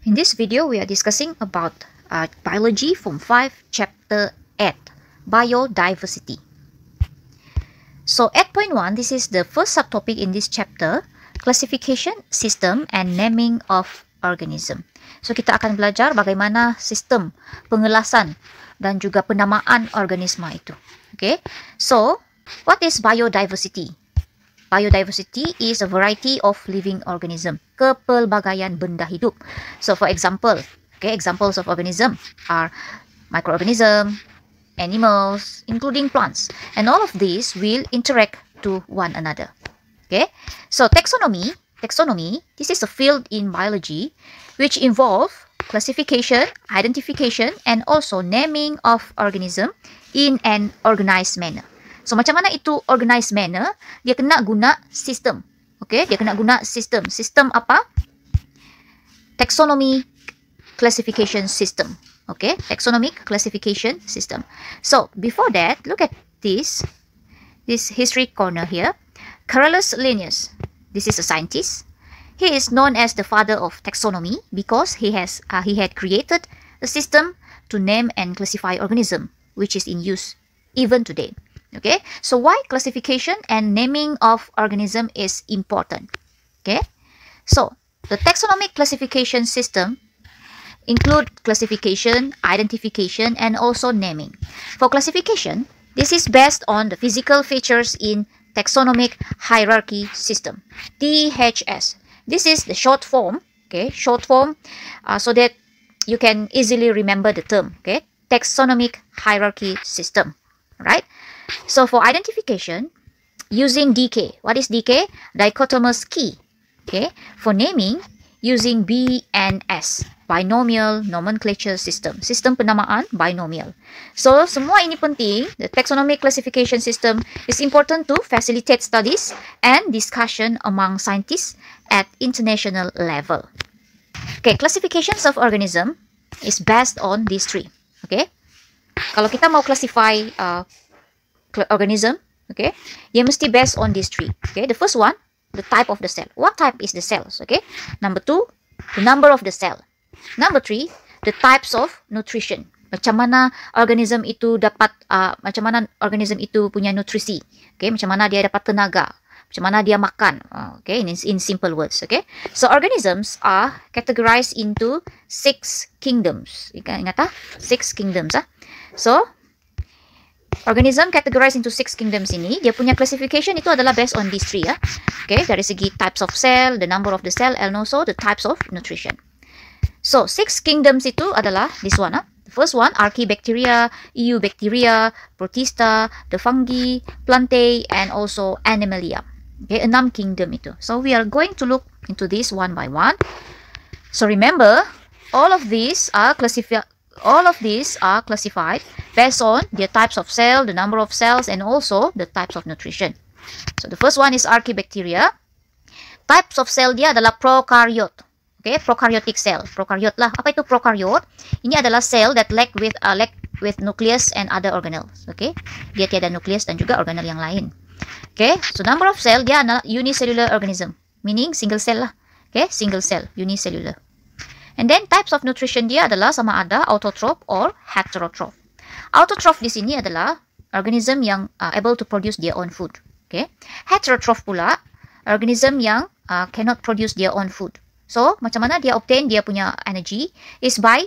In this video, we are discussing about Biology Form 5, Chapter 8, Biodiversity. So 8.1, this is the first subtopic in this chapter, Classification, System, and Naming of Organism. So kita akan belajar bagaimana sistem pengelasan dan juga penamaan organisma itu. Okay, so what is biodiversity? Biodiversity is a variety of living organism, kepelbagaian benda hidup. So for example, examples of organism are microorganism, animals, including plants, and all of these will interact to one another. Okay, so taxonomy, this is a field in biology which involve classification, identification, and also naming of organism in an organized manner. So macam mana itu organized manner? Dia kena guna sistem. Okay, dia kena guna sistem. Sistem apa? Taxonomy classification system. Okay, taxonomic classification system. So before that, look at this history corner here. Carolus Linnaeus. This is a scientist. He is known as the father of taxonomy because he had created a system to name and classify organism, which is in use even today. Okay, so why classification and naming of organism is important? Okay, so the taxonomic classification system include classification, identification, and also naming. For classification, this is based on the physical features in taxonomic hierarchy system, THS. This is the short form, so that you can easily remember the term, okay? Taxonomic hierarchy system, right? So for identification, using DK. What is DK? Dichotomous key. Okay. For naming, using B and S. Binomial nomenclature system. Sistem penamaan binomial. So semua ini penting. The taxonomic classification system is important to facilitate studies and discussion among scientists at international level. Okay, classifications of organism is based on these three. Okay. Kalau kita mau classify organism, okay, dia mesti based on these three. Okay, the first one, the type of the cell. What type is the cells? Okay, number two, the number of the cell. Number three, the types of nutrition. Macam mana organism itu dapat, macam mana organism itu punya nutrisi. Okay, macam mana dia dapat tenaga. Macam mana dia makan. Okay, in simple words. Okay, so organisms are categorized into 6 kingdoms. Ingat ah? 6 kingdoms ah. So organism categorized into 6 kingdoms ini, dia punya classification itu adalah based on these three ya. Okay, dari segi types of cell, the number of the cell, and also the types of nutrition. So 6 kingdoms itu adalah this one. The first one, Archaebacteria, Eubacteria, Protista, the fungi, Plantae, and also Animalia. Okay, 6 kingdom itu. So we are going to look into this one by one. So remember, all of these are classified based on their types of cell, the number of cells, and also the types of nutrition. So the first one is Archaebacteria. Types of cell dia adalah prokaryote. Okay, prokaryotic cell. Prokaryot lah. Apa itu prokaryot? Ini adalah cell that lack with nucleus and other organelles. Okay, dia tiada nucleus dan juga organel yang lain. Okay, so number of cell dia adalah unicellular organism, meaning single cell lah. Okay, single cell, unicellular. And then types of nutrition dia adalah sama ada autotroph or heterotroph. Autotroph di sini adalah organism yang able to produce their own food. Okay. Heterotroph pula organism yang cannot produce their own food. So macam mana dia obtain dia punya energy is by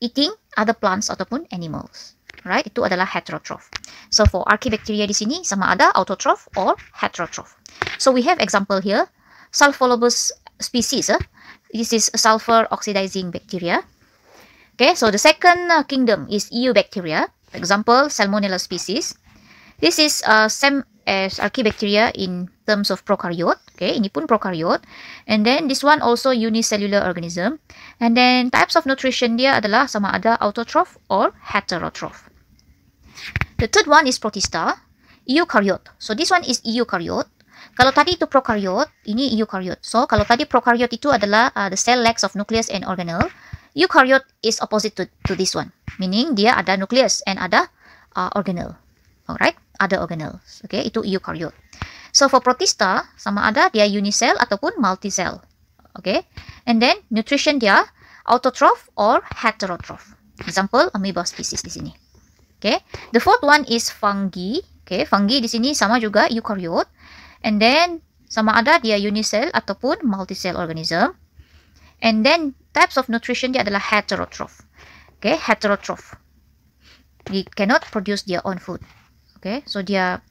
eating other plants ataupun animals. Right? Itu adalah heterotroph. So for Archaebacteria di sini sama ada autotroph or heterotroph. So we have example here, Sulfolobus species. This is sulfur oxidizing bacteria. Okay, so the second kingdom is Eubacteria. For example, Salmonella species. This is same as Archaebacteria in terms of prokaryote. Okay, ini pun prokaryote. And then this one also unicellular organism. And then types of nutrition dia adalah sama ada autotroph or heterotroph. The third one is Protista, eukaryote. So this one is eukaryote. Kalau tadi itu prokaryote, ini eukaryote. So kalau tadi prokaryote itu adalah the cell lacks of nucleus and organelle. Eukaryote is opposite to this one, meaning dia ada nucleus and ada organelle. Alright, ada organelles. Okay, itu eukaryote. So for Protista sama ada dia unicell ataupun multicell. Okay, and then nutrition dia autotroph or heterotroph. Example, amoeba species di sini. Okay, the fourth one is fungi. Okay, fungi di sini sama juga eukaryote. And then sama ada dia unicell ataupun multicell organism. And then types of nutrition dia adalah heterotroph. Okay, heterotroph. They cannot produce their own food. Okay, so dia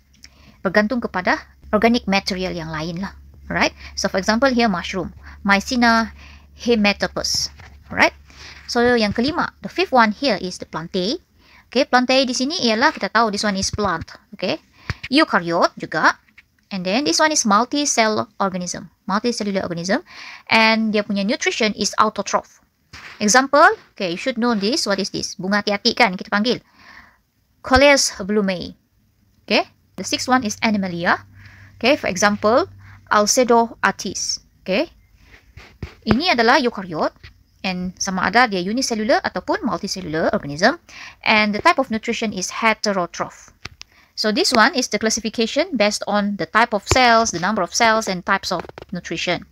bergantung kepada organic material yang lain lah. Alright, so for example here mushroom, Mycena hematopus. Alright, so yang kelima, the fifth one here is the plantae. Okay, plantae di sini ialah kita tahu this one is plant. Okay, eukaryote juga. And then this one is multicell organism, multicellular organism. And dia punya nutrition is autotroph. Example, okay, you should know this. What is this? Bunga hati-hati kan kita panggil. Coleus blumae. Okay, the sixth one is Animalia. Okay, for example, Alcedo artis. Okay, ini adalah eukaryote. And sama ada dia unicellular ataupun multicellular organism. And the type of nutrition is heterotroph. So this one is the classification based on the type of cells, the number of cells, and types of nutrition.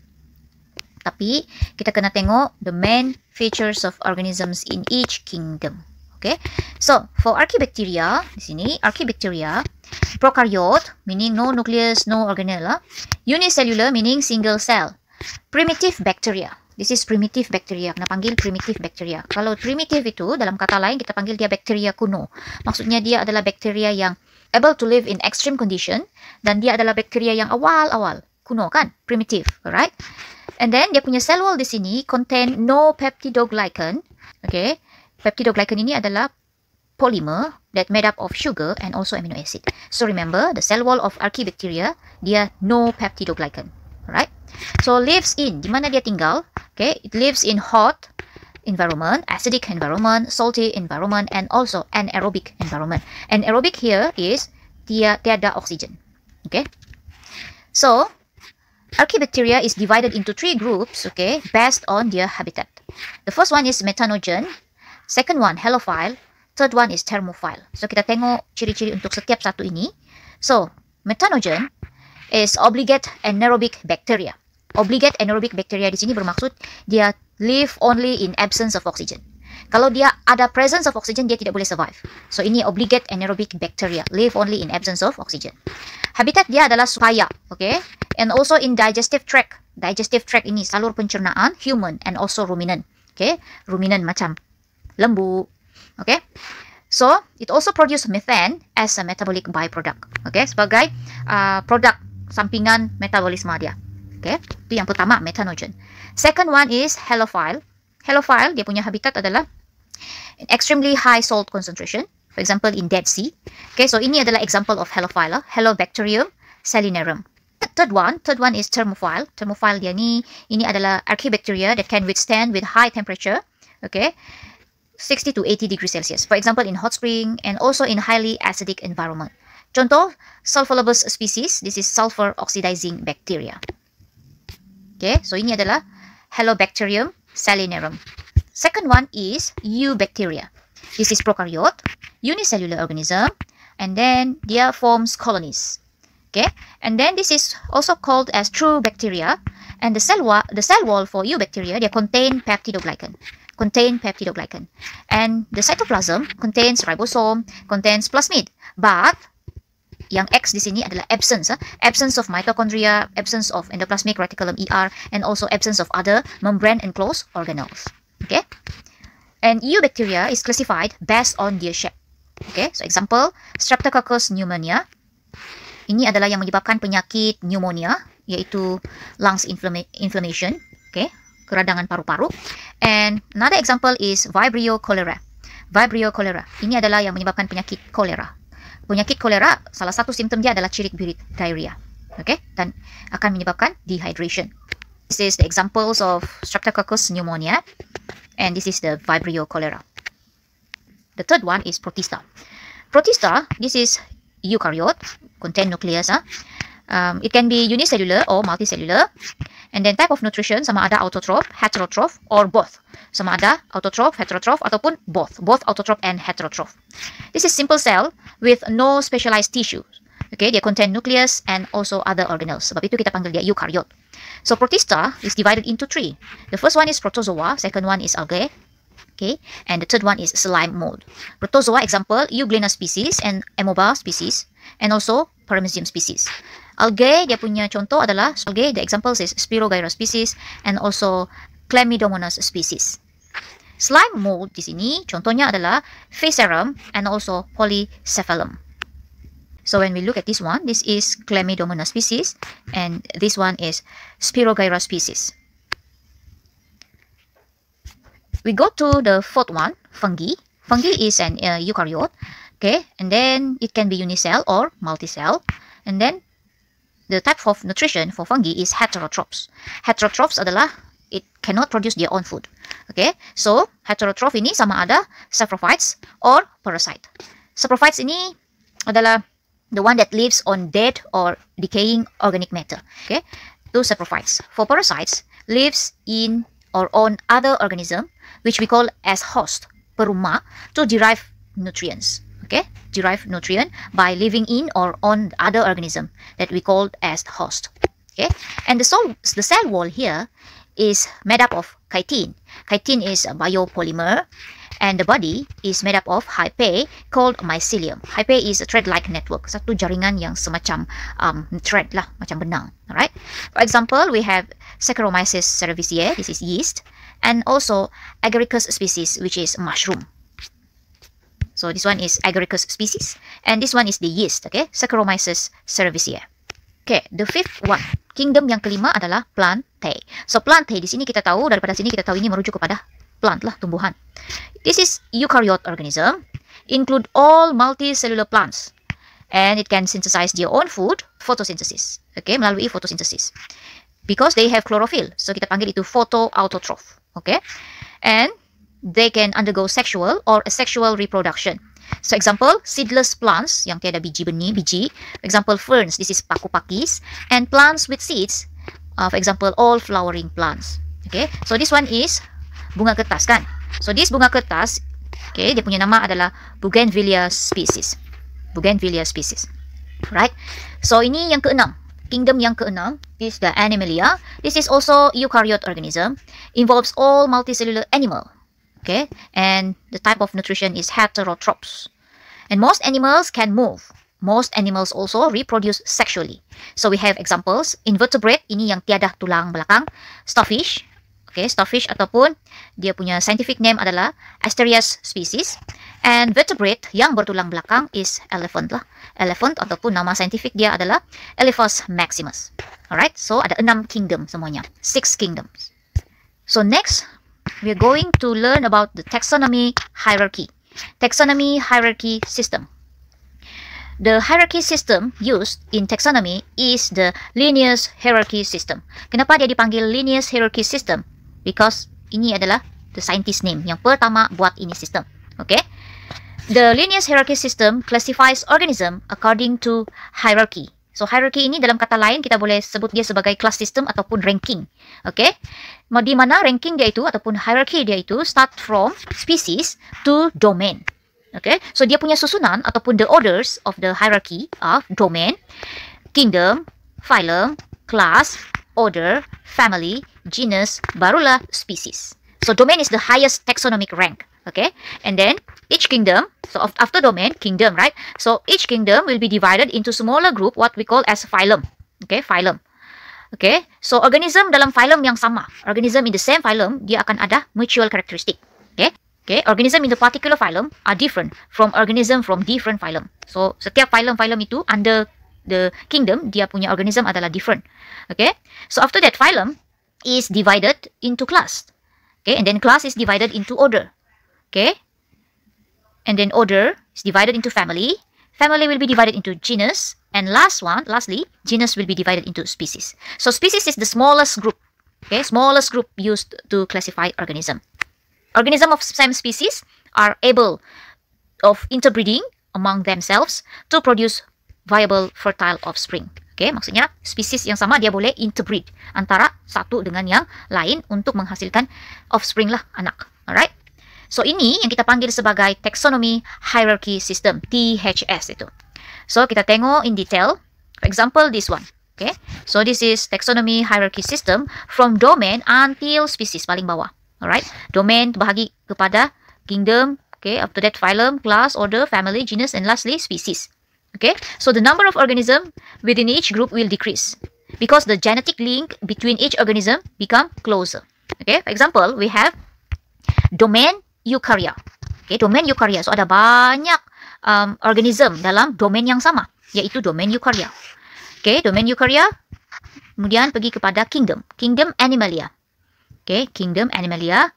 Tapi kita kena tengok the main features of organisms in each kingdom. Okay, so for Archaebacteria, di sini Archaebacteria, prokaryote meaning no nucleus, no organelle, unicellular meaning single cell, primitive bacteria. This is primitive bacteria. Kena panggil primitive bacteria. Kalau primitive itu dalam kata lain kita panggil dia bacteria kuno. Maksudnya dia adalah bacteria yang able to live in extreme condition dan dia adalah bacteria yang awal-awal kuno kan, primitive, alright? And then dia punya cell wall di sini contain no peptidoglycan. Okay, peptidoglycan ini adalah polymer that made up of sugar and also amino acid. So remember, the cell wall of Archaebacteria dia no peptidoglycan, alright? So lives in, di mana dia tinggal? Okay, it lives in hot environment, acidic environment, salty environment, and also anaerobic environment. Anaerobic here is tiada oxygen. Okay, so Archaebacteria is divided into 3 groups, okay, based on their habitat. The first one is methanogen, second one halophile, third one is thermophile. So kita tengok ciri-ciri untuk setiap satu ini. So methanogen is obligate anaerobic bacteria. Obligate anaerobic bacteria di sini bermaksud dia live only in absence of oxygen. Kalau dia ada presence of oxygen, dia tidak boleh survive. So ini obligate anaerobic bacteria, live only in absence of oxygen. Habitat dia adalah supaya, okay, and also in digestive tract. Digestive tract ini salur pencernaan, human and also ruminant. Okay, ruminant macam lembu. Okay, so it also produce methane as a metabolic byproduct. Okay, sebagai produk sampingan metabolisme dia. Okay, itu yang pertama, methanogen. Second one is halophile. Halophile, dia punya habitat adalah extremely high salt concentration. For example, in Dead Sea. Okay, so ini adalah example of halophile. Halobacterium salinarum. Third one is thermophile. Thermophile dia ini adalah Archaebacteria that can withstand with high temperature. Okay, 60 to 80 degrees Celsius. For example, in hot spring and also in highly acidic environment. Contoh, Sulfolobus species. This is sulfur oxidizing bacteria. Okay, so ini adalah Halobacterium salinarum. Second one is Eubacteria. This is prokaryote, unicellular organism, and then dia forms colonies. Okay, and then this is also called as true bacteria, and the cell wall for Eubacteria dia contain peptidoglycan. And the cytoplasm contains ribosome, contains plasmid, but yang X di sini adalah absence of mitochondria, absence of endoplasmic reticulum ER, and also absence of other membrane enclosed organelles. Okay, and Eubacteria is classified based on their shape. Okay, so example, Streptococcus pneumonia. Ini adalah yang menyebabkan penyakit pneumonia, yaitu lungs inflammation. Okay, keradangan paru-paru. And another example is Vibrio cholera. Vibrio cholera. Ini adalah yang menyebabkan penyakit kolera. Penyakit kolera, salah satu simptom dia adalah cirit birit diarrhea. Okay, dan akan menyebabkan dehydration. This is the examples of Streptococcus pneumonia, and this is the Vibrio cholera. The third one is Protista. Protista, this is eukaryote, contain nucleus. It can be unicellular or multicellular. And then type of nutrition sama ada autotroph, heterotroph, or both. Sama ada autotroph, heterotroph, ataupun both autotroph and heterotroph. This is simple cell with no specialized tissues. Okay, dia contain nucleus and also other organelles. Sebab itu kita panggil dia eukaryote. So Protista is divided into 3. The first one is protozoa, second one is algae, okay, and the third one is slime mold. Protozoa, example, Euglena species and Amoeba species, and also Paramecium species. Algae, dia punya contoh adalah algae, the examples is Spirogyra species and also Chlamydomonas species. Slime mold di sini contohnya adalah Phacerum and also Polycephalum. So when we look at this one, this is Chlamydomonas species and this one is Spirogyra species. We go to the fourth one, fungi. Fungi is an eukaryote, okay, and then it can be unicell or multicell. And then the type of nutrition for fungi is heterotrophs. Heterotrophs adalah it cannot produce their own food. Okay, so heterotroph ini sama ada saprophytes or parasite. Saprophytes ini adalah the one that lives on dead or decaying organic matter. Okay, those saprophytes. For parasites, lives in or on other organism which we call as host, perumah, to derive nutrients. Okay, derive nutrient by living in or on other organism that we call as host. Okay, and the cell wall here is made up of chitin. Chitin is a biopolymer, and the body is made up of hyphae called mycelium. Hyphae is a thread-like network, satu jaringan yang semacam thread lah, macam benang. Alright. For example, we have Saccharomyces cerevisiae. This is yeast, and also Agaricus species, which is mushroom. So this one is Agaricus species, and this one is the yeast. Okay, Saccharomyces cerevisiae. Okay, the fifth one, kingdom yang kelima adalah Plantae. So Plantae di sini kita tahu, daripada sini kita tahu ini merujuk kepada plant lah, tumbuhan. This is eukaryote organism, include all multicellular plants, and it can synthesize their own food, photosynthesis. Okay, melalui photosynthesis. Because they have chlorophyll, so kita panggil itu photoautotroph. Okay, and they can undergo sexual or asexual reproduction. So example, seedless plants yang tiada biji benih, biji. For example, ferns, this is Pachypachys, and plants with seeds, for example, all flowering plants. Okay, so this one is bunga kertas kan. So this bunga kertas, okay, dia punya nama adalah Bougainvillea species. Bougainvillea species. Right. So ini yang keenam. Kingdom yang keenam is the Animalia. This is also eukaryote organism, involves all multicellular animal. Okay, and the type of nutrition is heterotrophs. And most animals can move. Most animals also reproduce sexually. So we have examples, invertebrate, ini yang tiada tulang belakang, starfish. Okay, starfish ataupun dia punya scientific name adalah Asterias species. And vertebrate yang bertulang belakang is elephant lah. Elephant ataupun nama scientific dia adalah Elephas maximus. Alright, so ada 6 kingdom semuanya. 6 kingdoms. So next, we are going to learn about the taxonomy hierarchy. Taxonomy hierarchy system. The hierarchy system used in taxonomy is the Linnaeus hierarchy system. Kenapa dia dipanggil Linnaeus hierarchy system? Because ini adalah the scientist name yang pertama buat ini system. Okay? The Linnaeus hierarchy system classifies organism according to hierarchy. So hierarchy ini dalam kata lain kita boleh sebut dia sebagai class system ataupun ranking. Okay? Di mana ranking dia itu ataupun hierarchy dia itu start from species to domain. Okay? So dia punya susunan ataupun the orders of the hierarchy of domain, kingdom, phylum, class, order, family, genus, barulah species. So domain is the highest taxonomic rank. Okay, and then each kingdom, so after domain, kingdom, right? So each kingdom will be divided into smaller group, what we call as phylum. Okay, phylum. Okay, so organism dalam phylum yang sama, organism in the same phylum, dia akan ada mutual characteristic. Okay, okay, organism in the particular phylum are different from organism from different phylum. So setiap phylum itu under the kingdom, dia punya organism adalah different. Okay, so after that phylum is divided into class. Okay, and then class is divided into order. Okay, and then order is divided into family. Family will be divided into genus, and lastly, genus will be divided into species. So species is the smallest group. Okay, smallest group used to classify organism. Organism of same species are able of interbreeding among themselves to produce viable fertile offspring. Okay, maksudnya spesies yang sama dia boleh interbreed antara satu dengan yang lain untuk menghasilkan offspring lah, anak. Alright. So ini yang kita panggil sebagai taxonomy hierarchy system, THS itu. So kita tengok in detail. For example, this one. Okay, so this is taxonomy hierarchy system from domain until species paling bawah. Alright, domain terbahagi kepada kingdom, okay, up to that phylum, class, order, family, genus, and lastly species. Okay, so the number of organism within each group will decrease because the genetic link between each organism become closer. Okay, for example, we have domain eukarya. Okay, domain eukarya. So ada banyak organism dalam domain yang sama, yaitu domain eukarya. Okay, domain eukarya. Kemudian pergi kepada kingdom. Kingdom animalia. Okay, kingdom animalia.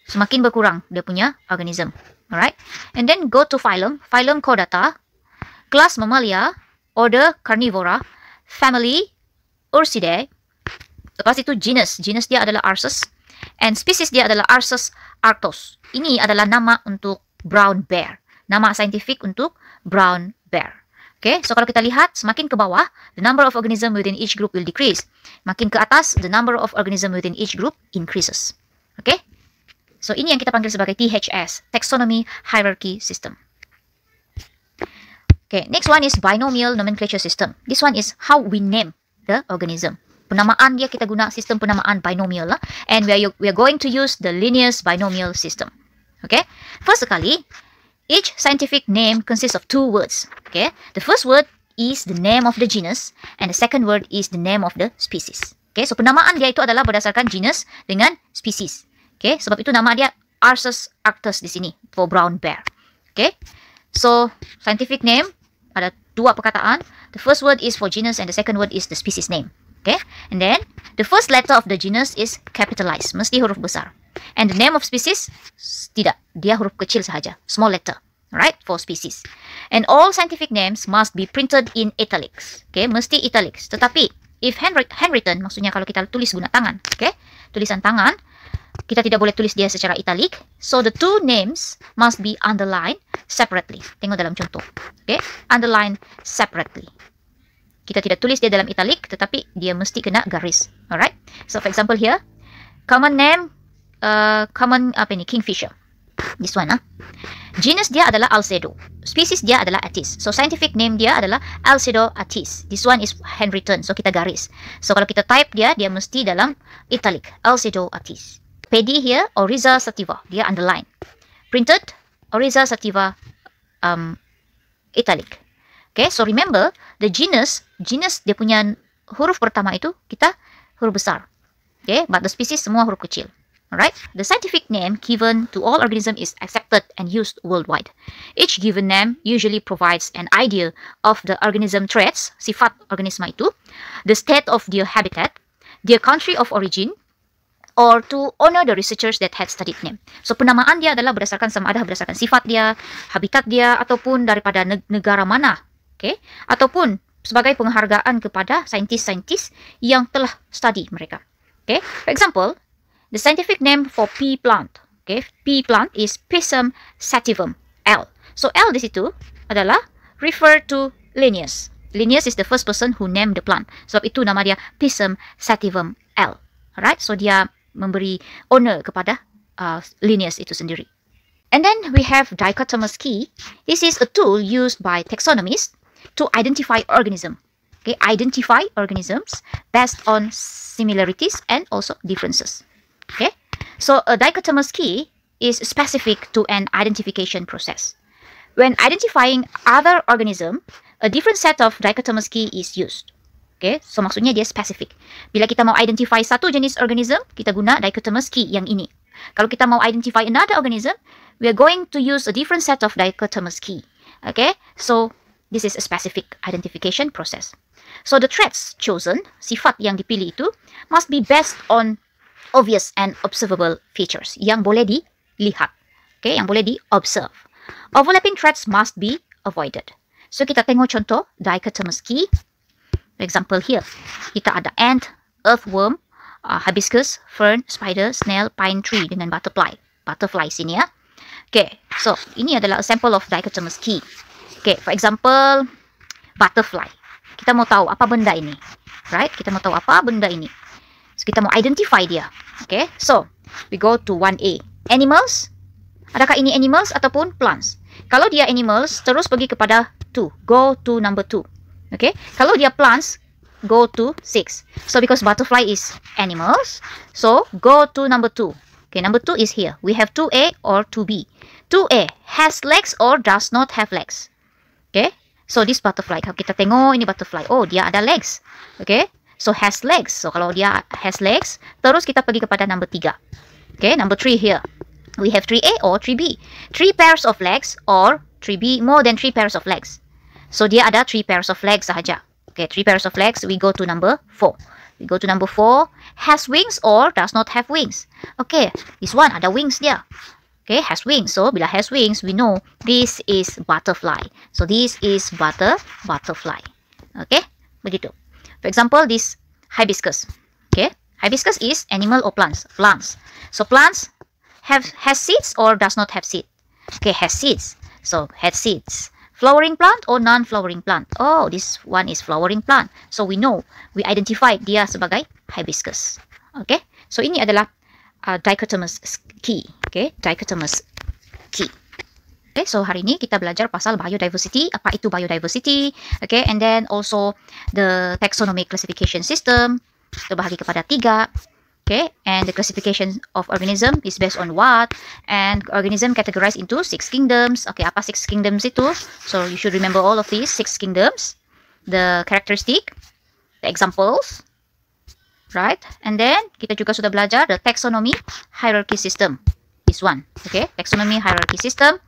Semakin berkurang dia punya organism. Alright. And then go to phylum. Phylum Chordata. Class Mammalia. Order Carnivora. Family Ursidae. Lepas itu genus. Genus dia adalah Arsus. And species dia adalah Arsus arctos. Ini adalah nama untuk brown bear. Nama saintifik untuk brown bear. Okay, so kalau kita lihat semakin ke bawah, the number of organism within each group will decrease. Makin ke atas, the number of organism within each group increases. Okay, so ini yang kita panggil sebagai THS, Taxonomy Hierarchy System. Okay, next one is Binomial Nomenclature System. This one is how we name the organism. Penamaan dia kita guna sistem penamaan binomial lah. And we are going to use the Linnaeus Binomial System. Okay, first sekali, each scientific name consists of two words. Okay, the first word is the name of the genus, and the second word is the name of the species. Okay, so penamaan dia itu adalah berdasarkan genus dengan species. Okay, sebab itu nama dia Arsus arctos di sini for brown bear. Okay, so scientific name ada dua perkataan. The first word is for genus, and the second word is the species name. Okay, and then the first letter of the genus is capitalized, mesti huruf besar. And the name of species, tidak, dia huruf kecil sahaja, small letter, right, for species. And all scientific names must be printed in italics, okay, mesti italics. Tetapi, if handwritten, maksudnya kalau kita tulis guna tangan, okay, tulisan tangan, kita tidak boleh tulis dia secara italic, so the two names must be underlined separately. Tengok dalam contoh, okay, underline separately. Kita tidak tulis dia dalam italic, tetapi dia mesti kena garis, alright. So, for example here, common name, kingfisher. This one, genus dia adalah Alcedo. Species dia adalah Atys. So, scientific name dia adalah Alcedo Atys. This one is handwritten, so kita garis. So, kalau kita type dia mesti dalam italic. Alcedo Atys. Pedi here, Oryza sativa. Dia underline. Printed, Oryza sativa, italic. Okay, so remember, the genus dia punya huruf pertama itu, kita huruf besar. Okay, but the species semua huruf kecil. Alright, the scientific name given to all organisms is accepted and used worldwide. Each given name usually provides an idea of the organism traits, sifat organisma itu, the state of their habitat, their country of origin, or to honor the researchers that had studied them. So, penamaan dia adalah berdasarkan sama ada berdasarkan sifat dia, habitat dia, ataupun daripada negara mana. Okay, ataupun sebagai penghargaan kepada saintis-saintis yang telah study mereka. Okay, for example, the scientific name for pea plant, okay, pea plant is Pisum sativum, L. So, L di situ adalah refer to Linnaeus. Linnaeus is the first person who named the plant. Sebab itu nama dia Pisum sativum, L. Alright, so dia memberi honor kepada Linnaeus itu sendiri. And then we have dichotomous key. This is a tool used by taxonomists to identify organism. Okay, identify organisms based on similarities and also differences. Okay, so a dichotomous key is specific to an identification process. When identifying other organism, a different set of dichotomous key is used. Okay, so maksudnya dia spesifik. Bila kita mau identify satu jenis organism, kita guna dichotomous key yang ini. Kalau kita mau identify another organism, we are going to use a different set of dichotomous key. Okay, so this is a specific identification process. So the traits chosen, sifat yang dipilih itu, must be based on obvious and observable features yang boleh dilihat, okay, yang boleh di-observe. Overlapping traits must be avoided. So kita tengok contoh dichotomous key. For example here, kita ada ant, earthworm, hibiscus, fern, spider, snail, pine tree dengan butterfly. Butterfly sini ya. Okay, so ini adalah a sample of dichotomous key. Okay, for example, butterfly. Kita mau tahu apa benda ini, right? Kita mau tahu apa benda ini. So, kita mau identify dia. Okay, so we go to 1A. Animals. Adakah ini animals ataupun plants? Kalau dia animals, terus pergi kepada 2. Go to number 2. Okay. Kalau dia plants, go to 6. So because butterfly is animals, so go to number 2. Okay, number 2 is here. We have 2A or 2B. 2A has legs or does not have legs. Okay. So this butterfly, kalau kita tengok ini butterfly, oh dia ada legs. Okay. So has legs. So kalau dia has legs, terus kita pergi kepada number 3. Okay, number 3 here. We have 3A or 3B. 3 pairs of legs or 3B, more than 3 pairs of legs. So dia ada 3 pairs of legs sahaja. Okay, 3 pairs of legs. We go to number 4. We go to number 4. Has wings or does not have wings. Okay, this one ada wings dia. Okay, has wings. So bila has wings, we know this is butterfly. So this is butterfly. Okay, begitu. For example, this hibiscus. Okay, hibiscus is animal or plants? Plants. So plants has seeds or does not have seed? Okay, has seeds. So has seeds. Flowering plant or non-flowering plant? Oh, this one is flowering plant. So we know, we identify dia sebagai hibiscus. Okay, so ini adalah dichotomous key. Okay, dichotomous key. Okay, so hari ini kita belajar pasal biodiversity. Apa itu biodiversity? Okay, and then also the taxonomic classification system. Terbahagi kepada 3. Okay, and the classification of organism is based on what? And organism categorized into 6 kingdoms. Okay, apa 6 kingdoms itu? So you should remember all of these 6 kingdoms. The characteristic, the examples, right? And then kita juga sudah belajar the taxonomy hierarchy system. This one, okay, taxonomy hierarchy system,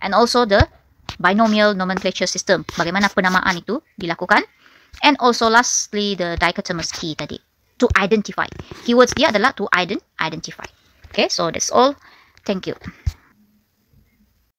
and also the binomial nomenclature system. Bagaimana penamaan itu dilakukan? And also lastly the dichotomous key tadi. To identify. Keywords dia adalah to identify. Okay, so that's all. Thank you.